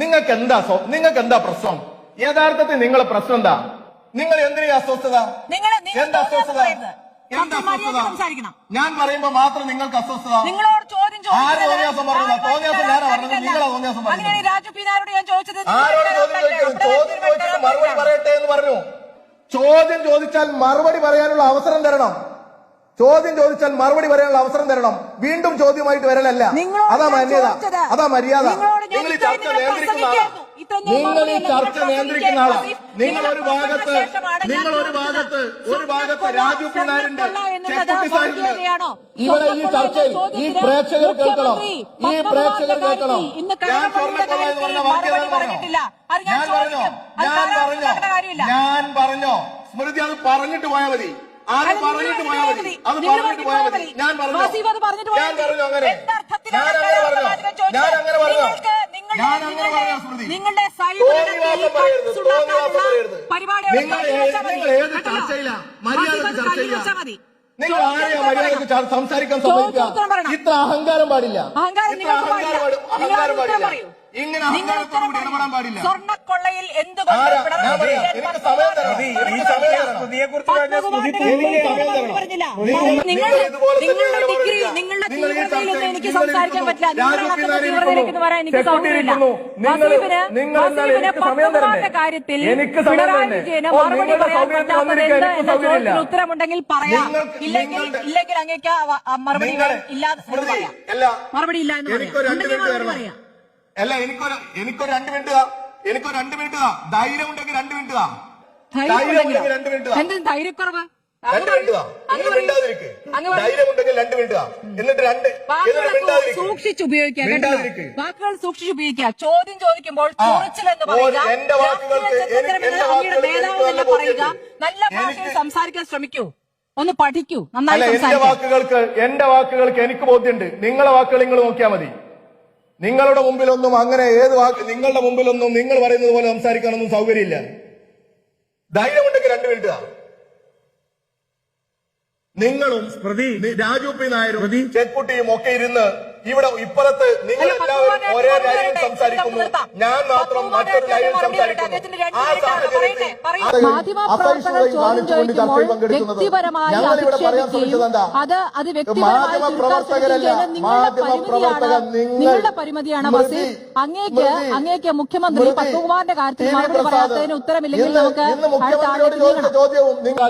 നിങ്ങൾക്ക് എന്താ പ്രശ്നം? യഥാർത്ഥത്തിൽ നിങ്ങളെ പ്രശ്നം എന്താ? നിങ്ങൾ എന്തിനാ അസ്വസ്ഥത? എന്താ അസ്വസ്ഥത? ഞാൻ പറയുമ്പോ മാത്രം നിങ്ങൾക്ക് അസ്വസ്ഥത. നിങ്ങളോട് ചോദ്യം ആര് തോന്നിയാസം പറഞ്ഞതാ? തോന്നിയാസം ഞാനാ പറഞ്ഞത്, നിങ്ങളാ തോന്നിയാസം പറഞ്ഞത്. രാജു പീനാരോട് ഞാൻ ചോദിച്ചത് ആരോട് ചോദ്യം ചോദിച്ചിട്ട് മറുപടി പറയട്ടെ എന്ന് പറഞ്ഞു. ചോദ്യം ചോദിച്ചാൽ മറുപടി പറയാനുള്ള അവസരം തരണം. ചോദ്യം ചോദിച്ചാൽ മറുപടി പറയാനുള്ള അവസരം തരണം. വീണ്ടും ചോദ്യമായിട്ട് വരലല്ല. അതാ മാന്യത, അതാ മര്യാദ. നിങ്ങൾ ഈ ചർച്ച നിയന്ത്രിക്കുന്ന ആളാ. നിങ്ങൾ ഈ ചർച്ച നിയന്ത്രിക്കുന്ന ആളാ. നിങ്ങൾ ഒരു ഭാഗത്ത് രാജു പിന്നാരിന്റെ ചെക്കുട്ടി സാഹിബിന്റെ ഇവിടെ ഈ ചർച്ചയിൽ ഈ പ്രേക്ഷകർ കേൾക്കണം. ഞാൻ സ്വർണ്ണക്കൊള്ള എന്ന് പറഞ്ഞ വാക്യം ഞാൻ പറഞ്ഞോ സ്മൃതി? അത് പറഞ്ഞിട്ട് പോയാൽ മതി. അത് പറഞ്ഞിട്ട് പോയാൽ മതി. ഞാൻ പറഞ്ഞു അങ്ങനെ. ഞാൻ അങ്ങനെ പറഞ്ഞു സ്മൃതി. നിങ്ങൾ ഏത് ചർച്ചയില്ല? മര്യാദക്ക് ചർച്ചയില്ല. നിങ്ങൾ ആരെയാ മര്യാദക്ക് സംസാരിക്കാൻ സമ്മതിക്കുക? ഇത്ര അഹങ്കാരം പാടില്ല. ഇങ്ങനെ അഹങ്കാരത്തോടുകൂടി ഇടപെടാൻ പാടില്ല. സ്വർണ്ണക്കൊള്ളയിൽ എനിക്ക് സമയം തരണം. എനിക്ക് സംസാരിക്കാൻ പറ്റില്ല. കാര്യത്തിൽ മറുപടി പറയാൻ പറ്റാത്തത് ഉത്തരമുണ്ടെങ്കിൽ പറയാം. ഇല്ലെങ്കിൽ അങ്ങേക്ക് മറുപടി ഇല്ലാതെ മറുപടി ഇല്ല എന്ന് പറയാം. അല്ല, എനിക്കൊരു 2 മിനിറ്റ് എനിക്കൊരു 2 മിനിറ്റ് ധൈര്യം ഉണ്ടെങ്കിൽ 2 മിനിറ്റ് ധൈര്യക്കുറവ് സൂക്ഷിച്ചുപയോഗിക്കുക. വാക്കുകൾ സൂക്ഷിച്ചുപയോഗിക്കുക. ചോദ്യം ചോദിക്കുമ്പോൾ പറയുക. നല്ല ഭാഷയിൽ സംസാരിക്കാൻ ശ്രമിക്കൂ. ഒന്ന് പഠിക്കൂ. നന്നായി എന്റെ വാക്കുകൾക്ക് എനിക്ക് ബോധ്യമുണ്ട്. നിങ്ങളെ വാക്കുകൾ നിങ്ങൾ നോക്കിയാൽ മതി. നിങ്ങളുടെ മുമ്പിലൊന്നും അങ്ങനെ നിങ്ങളുടെ മുമ്പിലൊന്നും നിങ്ങൾ പറയുന്നത് പോലെ സംസാരിക്കാനൊന്നും സൗകര്യമില്ല. ധൈര്യമുണ്ടെങ്കിൽ 2 മിനിറ്റ് നിങ്ങളും രാജു പി നായരും ചെക്കുട്ടിയും ഒക്കെ ഇരുന്ന് ഇവിടെ ഇപ്പുറത്ത് നിങ്ങൾ എല്ലാവരും ഒരേ ലൈനിൽ സംസാരിക്കുന്നു, ഞാൻ മാത്രം മറ്റൊരു ലൈനിൽ സംസാരിക്കുന്നു. ആ സാഹചര്യത്തിൽ നിങ്ങളുടെ പരിമിതിയാണ് വസീഫ്. അങ്ങേക്ക് മുഖ്യമന്ത്രി പത്മകുമാറിന്റെ കാര്യത്തിൽ മറുപടി പറയാത്തതിന് ഉത്തരമില്ലെങ്കിൽ നമുക്ക് അടുത്ത ആളിലേക്ക് നീങ്ങണം.